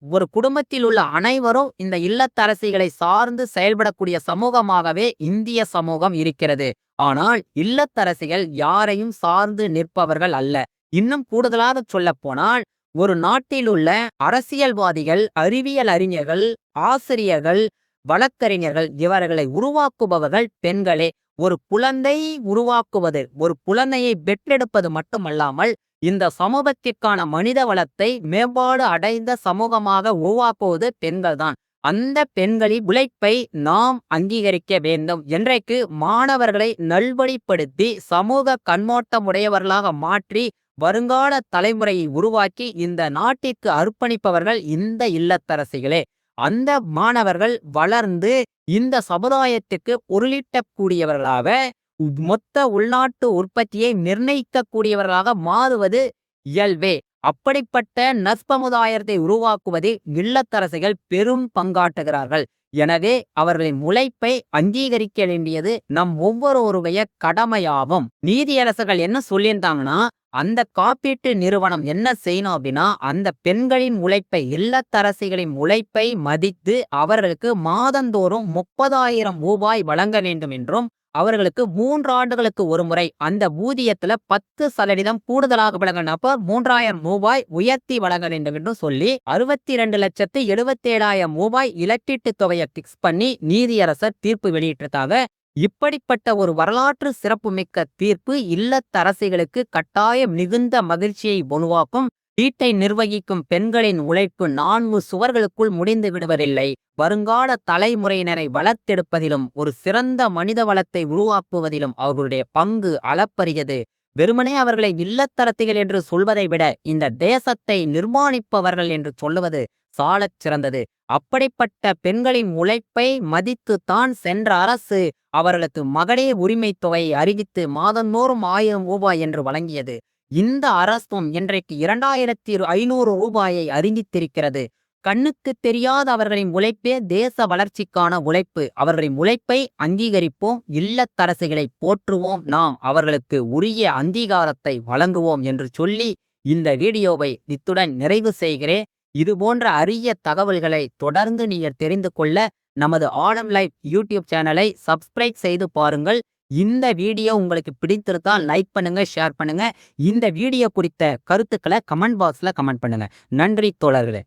ஒரு குடும்பத்தில் உள்ள அனைவரும் இந்த இல்லத்தரசிகளை சார்ந்து செயல்படக்கூடிய சமூகமாகவே இந்திய சமூகம் இருக்கிறது. ஆனால் இல்லத்தரசிகள் யாரையும் சார்ந்து நிற்பவர்கள் அல்ல. இன்னும் கூடுதலாக சொல்லப்போனால், ஒரு நாட்டில் உள்ள அரசியல்வாதிகள், அறிவியல் அறிஞர்கள், ஆசிரியர்கள், வழக்கறிஞர்கள் இவர்களை உருவாக்குபவர்கள் பெண்களே. ஒரு குழந்தை உருவாக்குவது, ஒரு குழந்தையை பெற்றெடுப்பது மட்டுமல்லாமல், இந்த சமூகத்திற்கான மனித வளத்தை மேம்பாடு அடைந்த சமூகமாக உருவாக்குவது பெண்கள்தான். அந்த பெண்களின் உழைப்பை நாம் அங்கீகரிக்க வேண்டும். என்றைக்கு மாணவர்களை நல்வழிப்படுத்தி சமூக கண்ணோட்டமுடையவர்களாக மாற்றி வருங்கால தலைமுறையை உருவாக்கி இந்த நாட்டிற்கு அர்ப்பணிப்பவர்கள் இந்த இல்லத்தரசிகளே. அந்த மாணவர்கள் வளர்ந்து இந்த சமுதாயத்துக்கு பொருளீட்டக்கூடியவர்களாக, மொத்த உள்நாட்டு உற்பத்தியை நிர்ணயிக்கக்கூடியவர்களாக மாறுவது இயல்பே. அப்படிப்பட்ட நற்பமுதாயத்தை உருவாக்குவதில் இல்லத்தரசிகள் பெரும் பங்காற்றுகிறார்கள். எனவே அவர்களின் உழைப்பை அங்கீகரிக்க வேண்டியது நம் ஒவ்வொருவருடைய கடமையாகும். நீதியரசர்கள் என்ன சொல்லியிருந்தாங்கன்னா, அந்த காப்பீட்டு நிறுவனம் என்ன செய்யணும் அப்படின்னா, அந்த பெண்களின் உழைப்பை, இல்லத்தரசிகளின் உழைப்பை மதித்து அவர்களுக்கு மாதந்தோறும் 30,000 ரூபாய் வழங்க வேண்டும் என்றும், அவர்களுக்கு 3 ஆண்டுகளுக்கு ஒரு முறை அந்த ஊதியத்துல 10% கூடுதலாக வழங்கணும். அப்ப 3,000 ரூபாய் உயர்த்தி வழங்க வேண்டும் என்றும் சொல்லி 62,77,000 ரூபாய் இழப்பீட்டு தொகையை பிக்ஸ் பண்ணி நீதியரசர் தீர்ப்பு வெளியிட்டிருக்காங்க. இப்படிப்பட்ட ஒரு வரலாற்று சிறப்புமிக்க தீர்ப்பு இல்லத்தரசிகளுக்கு கட்டாயம் மிகுந்த மகிழ்ச்சியை உருவாக்கும். வீட்டை நிர்வகிக்கும் பெண்களின் உழைப்பு 4 சுவர்களுக்குள் முடிந்து விடுவதில்லை. வருங்கால தலைமுறையினரை வளர்த்தெடுப்பதிலும் ஒரு சிறந்த மனித வளத்தை உருவாக்குவதிலும் அவர்களுடைய பங்கு அளப்பரியது. வெறுமனே அவர்களை இல்லத்தரசிகள் என்று சொல்வதை விட இந்த தேசத்தை நிர்மாணிப்பவர்கள் என்று சொல்லுவது சாலச் சிறந்தது. அப்படிப்பட்ட பெண்களின் உழைப்பை மதித்துத்தான் சென்ற அரசு அவர்களுக்கு மகளிர் உரிமை தொகையை அறிவித்து மாதந்தோறும் 1000 ரூபாய் என்று வழங்கியது. இந்த அரசும் இன்றைக்கு 2,500 ரூபாயை அறிவித்திருக்கிறது. கண்ணுக்கு தெரியாத அவர்களின் உழைப்பே தேச வளர்ச்சிக்கான உழைப்பு. அவர்களின் உழைப்பை அங்கீகரிப்போம், இல்லத்தரசிகளை போற்றுவோம், நாம் அவர்களுக்கு உரிய அங்கீகாரத்தை வழங்குவோம் என்று சொல்லி இந்த வீடியோவை இத்துடன் நிறைவு செய்கிறேன். இது போன்ற அரிய தகவல்களை தொடர்ந்து நீங்கள் தெரிந்து கொள்ள நமது ஆடம் லைஃப் யூடியூப் சேனலை சப்ஸ்கிரைப் செய்து பாருங்கள். இந்த வீடியோ உங்களுக்கு பிடித்திருந்தால் லைக் பண்ணுங்க, ஷேர் பண்ணுங்க. இந்த வீடியோ குறித்த கருத்துக்களை கமெண்ட் பாக்ஸ்ல கமெண்ட் பண்ணுங்க. நன்றி தோழர்களே.